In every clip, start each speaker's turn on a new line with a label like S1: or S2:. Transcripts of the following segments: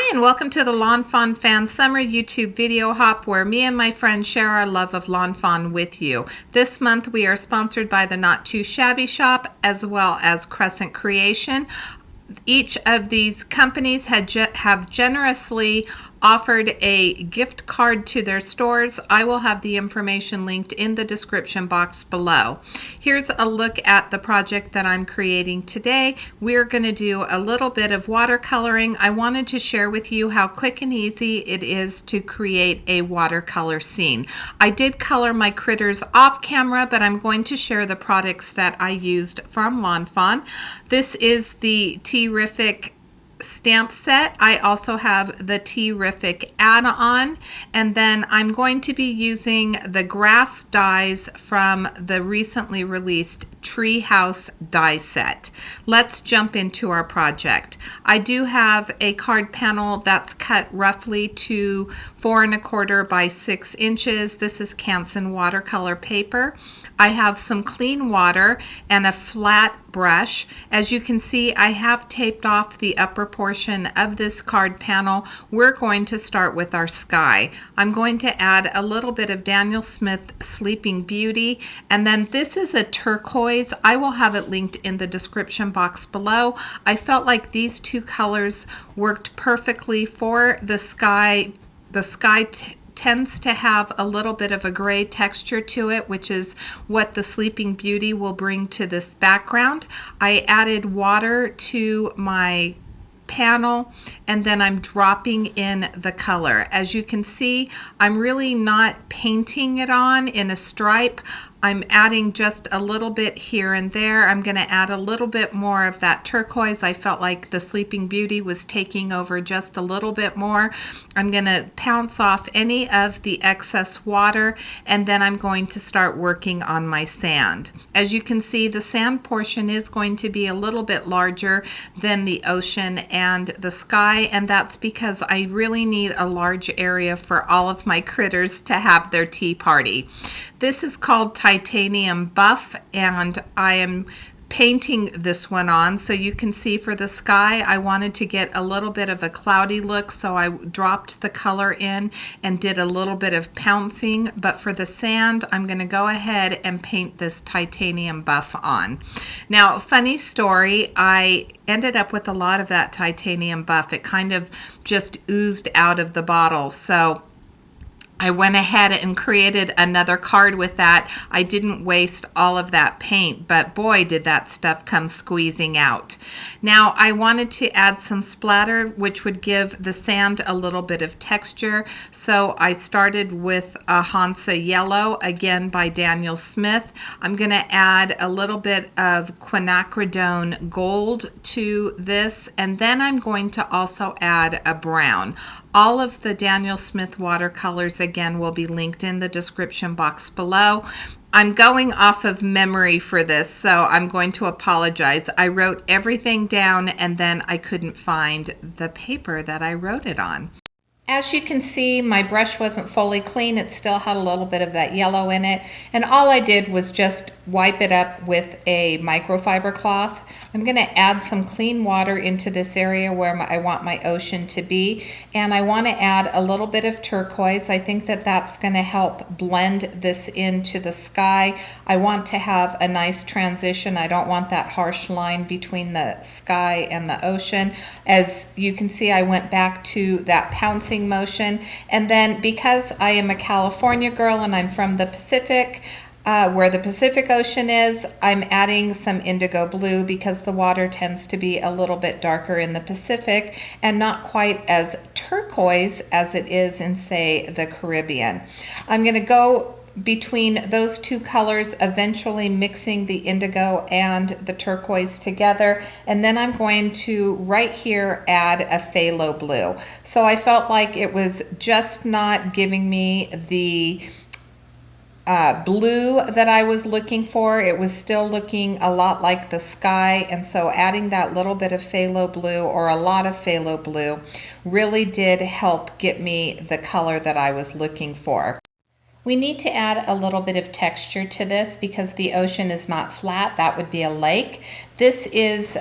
S1: Hi, and welcome to the Lawn Fawn Fan Summer YouTube video hop, where me and my friends share our love of Lawn Fawn with you. This month we are sponsored by the Not Too Shabby Shop as well as Crescent Creation. Each of these companies have generously offered a gift card to their stores. I will have the information linked in the description box below. Here's a look at the project that I'm creating today. We're going to do a little bit of watercoloring. I wanted to share with you how quick and easy it is to create a watercolor scene. I did color my critters off camera, but I'm going to share the products that I used from Lawn Fawn. This is the Tea-rrific stamp set. I also have the Tea-rrific add-on, and then I'm going to be using the grass dies from the recently released Treehouse die set. Let's jump into our project. I do have a card panel that's cut roughly to 4 1/4 by 6 inches. This is Canson watercolor paper. I have some clean water and a flat brush. As you can see, I have taped off the upper portion of this card panel. We're going to start with our sky. I'm going to add a little bit of Daniel Smith Sleeping Beauty, and then this is a turquoise. I will have it linked in the description box below. I felt like these two colors worked perfectly for the sky. The sky tends to have a little bit of a gray texture to it, which is what the Sleeping Beauty will bring to this background. I added water to my panel, and then I'm dropping in the color. As you can see, I'm really not painting it on in a stripe. I'm adding just a little bit here and there. I'm going to add a little bit more of that turquoise. I felt like the Sleeping Beauty was taking over just a little bit more. I'm going to pounce off any of the excess water, and then I'm going to start working on my sand. As you can see, the sand portion is going to be a little bit larger than the ocean and the sky, and that's because I really need a large area for all of my critters to have their tea party. This is called Titanium Buff, and I am painting this one on. So you can see for the sky, I wanted to get a little bit of a cloudy look, so I dropped the color in and did a little bit of pouncing. But for the sand, I'm going to go ahead and paint this Titanium Buff on. Now, funny story, I ended up with a lot of that Titanium Buff. It kind of just oozed out of the bottle. So I went ahead and created another card with that. I didn't waste all of that paint, but boy, did that stuff come squeezing out. Now, I wanted to add some splatter, which would give the sand a little bit of texture. So I started with a Hansa Yellow, again by Daniel Smith. I'm going to add a little bit of Quinacridone Gold to this, and then I'm going to also add a brown. All of the Daniel Smith watercolors, again, will be linked in the description box below. I'm going off of memory for this, so I'm going to apologize. I wrote everything down, and then I couldn't find the paper that I wrote it on. As you can see, my brush wasn't fully clean. It still had a little bit of that yellow in it. And all I did was just wipe it up with a microfiber cloth. I'm going to add some clean water into this area where I want my ocean to be. And I want to add a little bit of turquoise. I think that that's going to help blend this into the sky. I want to have a nice transition. I don't want that harsh line between the sky and the ocean. As you can see, I went back to that pouncing motion, and then because I am a California girl and I'm from the Pacific, where the Pacific Ocean is, I'm adding some indigo blue because the water tends to be a little bit darker in the Pacific and not quite as turquoise as it is in, say, the Caribbean. I'm going to go between those two colors, eventually mixing the indigo and the turquoise together, and then I'm going to right here add a phthalo blue. So I felt like it was just not giving me the blue that I was looking for. It was still looking a lot like the sky, and so adding that little bit of phthalo blue, or a lot of phthalo blue, really did help get me the color that I was looking for. We need to add a little bit of texture to this because the ocean is not flat. That would be a lake. This is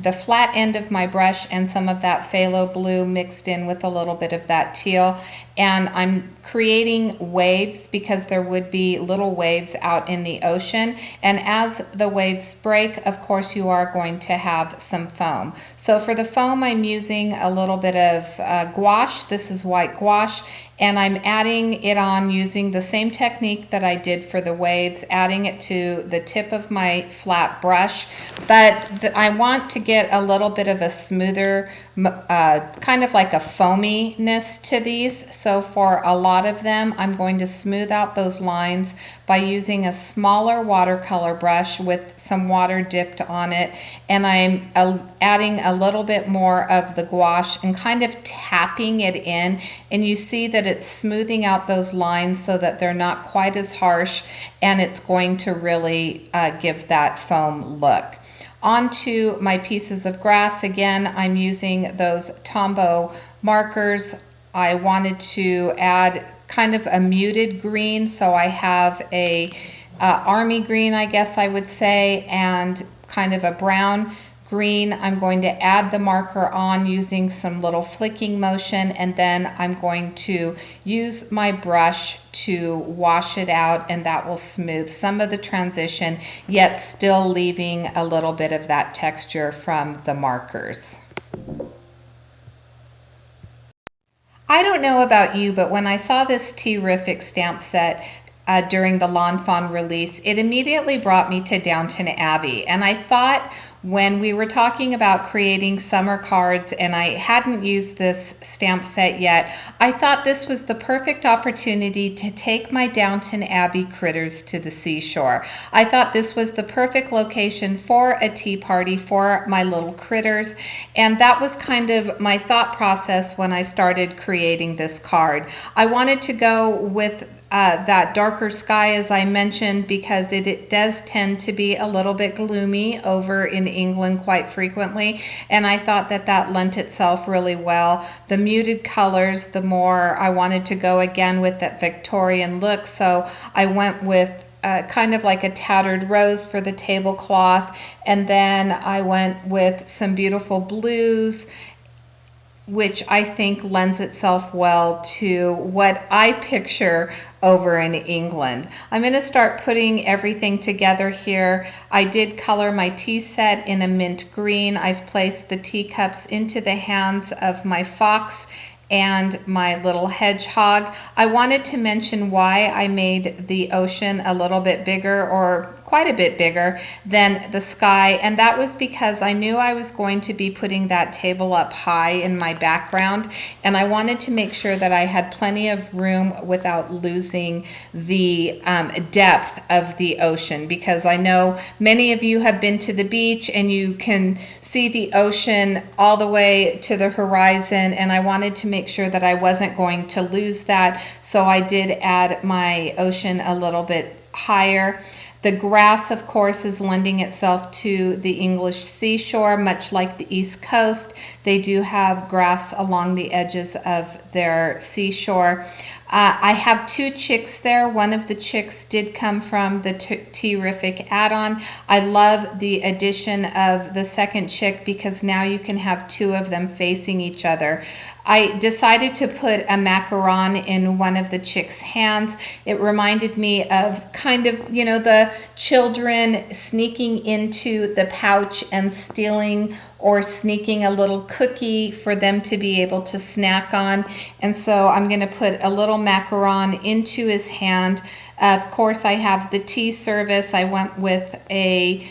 S1: the flat end of my brush and some of that phthalo blue mixed in with a little bit of that teal. And I'm creating waves because there would be little waves out in the ocean. And as the waves break, of course, you are going to have some foam. So for the foam, I'm using a little bit of gouache. This is white gouache. And I'm adding it on using the same technique that I did for the waves, adding it to the tip of my flat brush. But I want to get a little bit of a smoother, kind of like a foaminess to these. So for a lot of them, I'm going to smooth out those lines by using a smaller watercolor brush with some water dipped on it. And I'm adding a little bit more of the gouache and kind of tapping it in. And you see that it's smoothing out those lines so that they're not quite as harsh, and it's going to really give that foam look. Onto my pieces of grass. Again, I'm using those Tombow markers. I wanted to add kind of a muted green, so I have a army green, I guess I would say, and kind of a brown green. I'm going to add the marker on using some little flicking motion, and then I'm going to use my brush to wash it out, and that will smooth some of the transition, yet still leaving a little bit of that texture from the markers. I don't know about you, but when I saw this Tea-rrific stamp set during the Lawn Fawn release, it immediately brought me to Downton Abbey. And I thought, when we were talking about creating summer cards and I hadn't used this stamp set yet, I thought this was the perfect opportunity to take my Downton Abbey critters to the seashore. I thought this was the perfect location for a tea party for my little critters, and that was kind of my thought process when I started creating this card. I wanted to go with that darker sky, as I mentioned, because it does tend to be a little bit gloomy over in England quite frequently, and I thought that that lent itself really well. The muted colors, the more I wanted to go again with that Victorian look, so I went with kind of like a tattered rose for the tablecloth, and then I went with some beautiful blues, which I think lends itself well to what I picture over in England. I'm going to start putting everything together here. I did color my tea set in a mint green. I've placed the teacups into the hands of my fox and my little hedgehog. I wanted to mention why I made the ocean a little bit bigger, or quite a bit bigger than the sky, and that was because I knew I was going to be putting that table up high in my background, and I wanted to make sure that I had plenty of room without losing the depth of the ocean, because I know many of you have been to the beach and you can see the ocean all the way to the horizon, and I wanted to make sure that I wasn't going to lose that, so I did add my ocean a little bit higher. The grass, of course, is lending itself to the English seashore, much like the East Coast. They do have grass along the edges of their seashore. I have two chicks there. One of the chicks did come from the Tea-rrific add-on. I love the addition of the second chick because now you can have two of them facing each other. I decided to put a macaron in one of the chicks' hands. It reminded me of kind of, you know, the children sneaking into the pouch and stealing or sneaking a little cookie for them to be able to snack on. And so I'm going to put a little macaron into his hand. Of course, I have the tea service. I went with a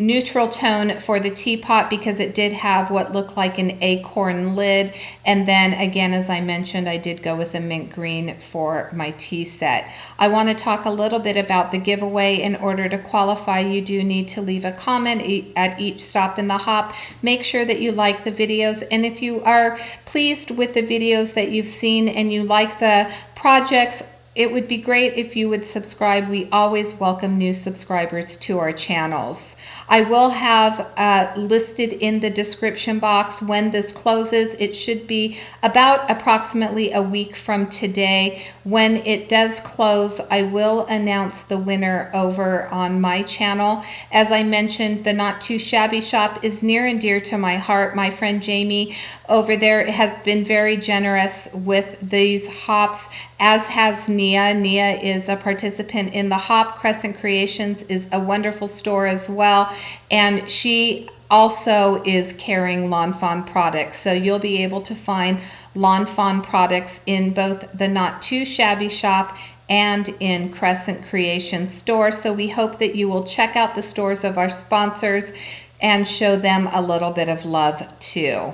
S1: neutral tone for the teapot because it did have what looked like an acorn lid, and then again, as I mentioned, I did go with a mint green for my tea set. I want to talk a little bit about the giveaway. In order to qualify, you do need to leave a comment at each stop in the hop. Make sure that you like the videos, and if you are pleased with the videos that you've seen and you like the projects, it would be great if you would subscribe. We always welcome new subscribers to our channels. I will have listed in the description box when this closes. It should be about approximately a week from today. When it does close, I will announce the winner over on my channel. As I mentioned, the Not Too Shabby Shop is near and dear to my heart. My friend Jamie over there has been very generous with these hops, as has Nia. Nia is a participant in the hop. Crescent Creations is a wonderful store as well, and she also is carrying Lawn Fawn products. So you'll be able to find Lawn Fawn products in both the Not Too Shabby Shop and in Crescent Creations store. So we hope that you will check out the stores of our sponsors and show them a little bit of love too.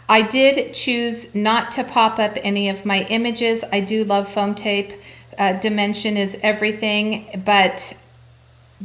S1: I did choose not to pop up any of my images. I do love foam tape. Dimension is everything, but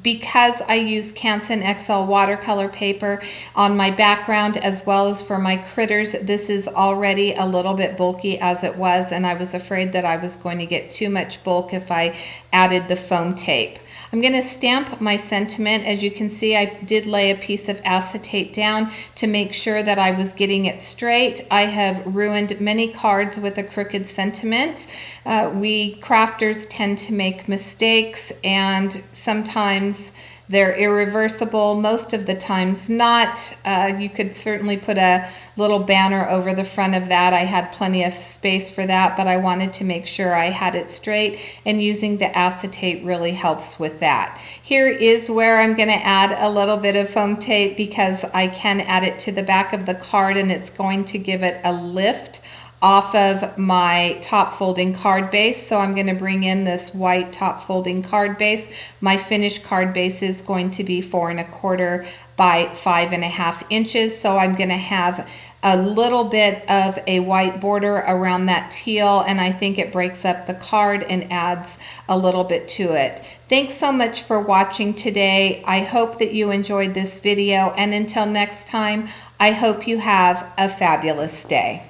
S1: because I used Canson XL watercolor paper on my background as well as for my critters, this is already a little bit bulky as it was, and I was afraid that I was going to get too much bulk if I added the foam tape. I'm going to stamp my sentiment. As you can see, I did lay a piece of acetate down to make sure that I was getting it straight. I have ruined many cards with a crooked sentiment. We crafters tend to make mistakes, and sometimes they're irreversible, most of the times not. You could certainly put a little banner over the front of that. I had plenty of space for that, but I wanted to make sure I had it straight, and using the acetate really helps with that. Here is where I'm going to add a little bit of foam tape because I can add it to the back of the card, and it's going to give it a lift off of my top folding card base. So I'm going to bring in this white top folding card base. My finished card base is going to be 4 1/4 by 5 1/2 inches. So I'm going to have a little bit of a white border around that teal, and I think it breaks up the card and adds a little bit to it. Thanks so much for watching today. I hope that you enjoyed this video, and until next time, I hope you have a fabulous day.